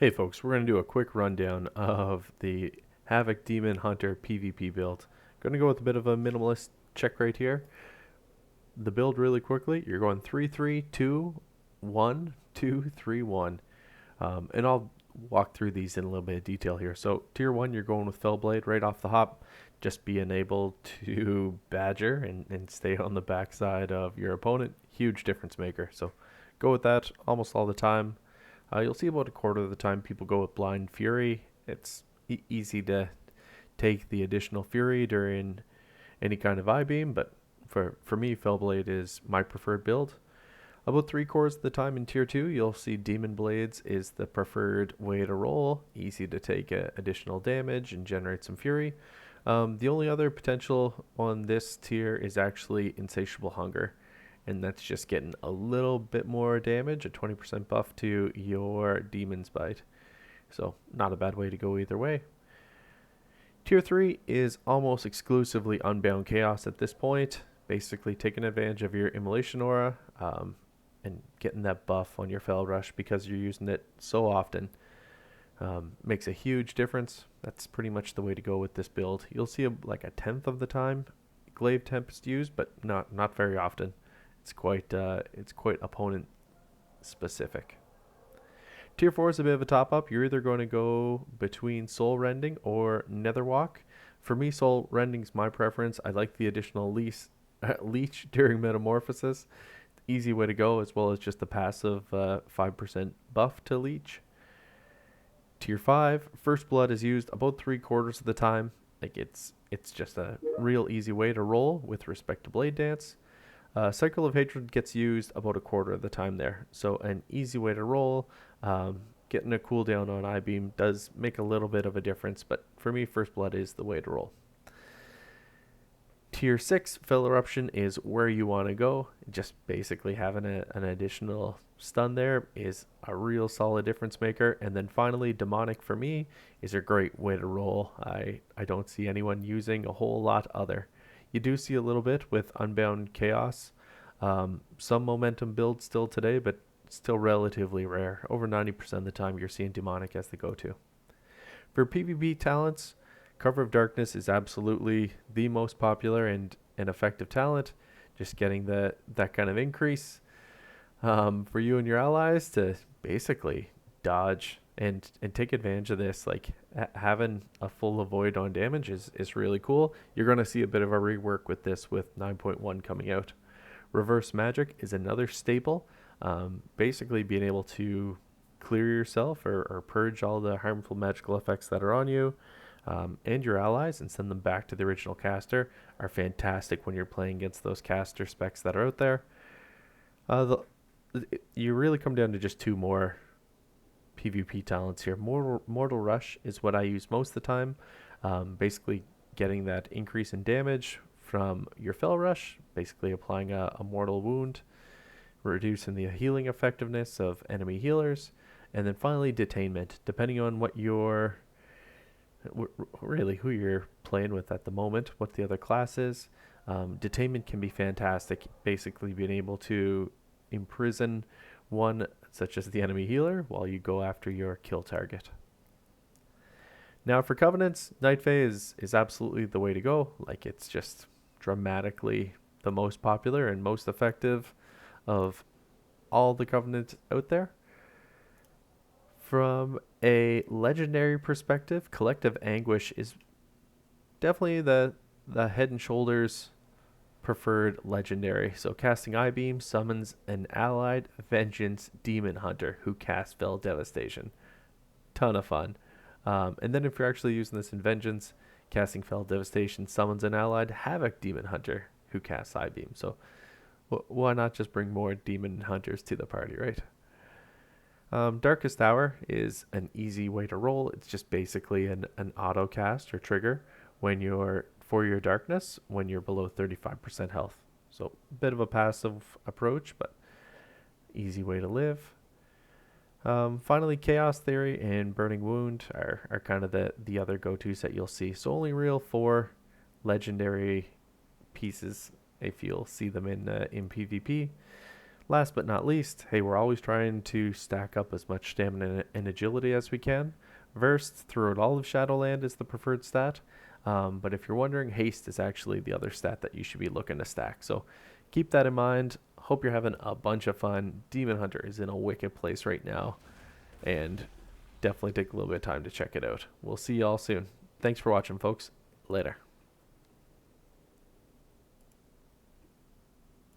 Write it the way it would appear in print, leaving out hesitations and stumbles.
Hey folks, we're going to do a quick rundown of the Havoc Demon Hunter PvP build. Going to go with a bit of a minimalist check right here. The build really quickly, you're going 3-3-2-1-2-3-1. And I'll walk through these in a little bit of detail here. So tier 1, you're going with Fellblade right off the hop. Just being able to badger and stay on the backside of your opponent. Huge difference maker. So go with that almost all the time. You'll see about a quarter of the time people go with Blind Fury. It's easy to take the additional Fury during any kind of I-beam, but for me, Fellblade is my preferred build. About 3/4 of the time in Tier 2, you'll see Demon Blades is the preferred way to roll. Easy to take additional damage and generate some Fury. The only other potential on this tier is actually Insatiable Hunger, and that's just getting a little bit more damage, a 20% buff to your Demon's Bite. So not a bad way to go either way. Tier 3 is almost exclusively Unbound Chaos at this point, basically taking advantage of your Immolation Aura and getting that buff on your Fel Rush because you're using it so often. Makes a huge difference. That's pretty much the way to go with this build. You'll see like a tenth of the time Glaive Tempest used, but not very often. It's quite opponent specific. Tier 4 is a bit of a top up. You're either going to go between Soul Rending or Netherwalk. For me, Soul Rending's my preference. I like the additional leech during Metamorphosis. Easy way to go, as well as just the passive 5% buff to leech. Tier 5, First Blood is used about 3/4 of the time. Like it's just a real easy way to roll with respect to Blade Dance. Cycle of Hatred gets used about a quarter of the time there. So an easy way to roll. Getting a cooldown on I-beam does make a little bit of a difference, but for me, First Blood is the way to roll. Tier 6, Fell Eruption is where you want to go. Just basically having an additional stun there is a real solid difference maker. And then finally, Demonic for me is a great way to roll. I don't see anyone using a whole lot other. You do see a little bit with Unbound Chaos. Some momentum builds still today, but still relatively rare. Over 90% of the time you're seeing Demonic as the go-to. For PvP talents, Cover of Darkness is absolutely the most popular and effective talent. Just getting that kind of increase for you and your allies to basically dodge and take advantage of this. Like having a full avoid on damage is really cool. You're going to see a bit of a rework with this with 9.1 coming out. Reverse Magic is another staple. Basically being able to clear yourself or purge all the harmful magical effects that are on you and your allies and send them back to the original caster are fantastic when you're playing against those caster specs that are out there. You really come down to just two more PvP talents here. Mortal Rush is what I use most of the time. Basically getting that increase in damage from your Fel Rush, basically applying a mortal wound, reducing the healing effectiveness of enemy healers, and then finally Detainment. Depending on what you're really who you're playing with at the moment, what the other class is, Detainment can be fantastic. Basically being able to imprison one such as the enemy healer while you go after your kill target. Now for Covenants, Night Fae is absolutely the way to go. Like it's just dramatically the most popular and most effective of all the Covenants out there. From a legendary perspective, Collective Anguish is definitely the head and shoulders preferred legendary. So casting I-beam summons an allied Vengeance Demon Hunter who casts Fell Devastation. Ton of fun. And then if you're actually using this in Vengeance, casting Fell Devastation summons an allied Havoc Demon Hunter who casts I-beam. So why not just bring more Demon Hunters to the party, right? Darkest Hour is an easy way to roll. It's just basically an auto cast or trigger when you're for your darkness when you're below 35% health. So a bit of a passive approach, but easy way to live. Finally, Chaos Theory and Burning Wound are kind of the other go-tos that you'll see. So only real 4 legendary pieces if you'll see them in PvP. Last but not least, hey, we're always trying to stack up as much stamina and agility as we can. Versed throughout all of Shadowland is the preferred stat, but if you're wondering, haste is actually the other stat that you should be looking to stack. So keep that in mind. Hope you're having a bunch of fun. Demon Hunter is in a wicked place right now, and definitely take a little bit of time to check it out. We'll see y'all soon. Thanks for watching, folks. Later.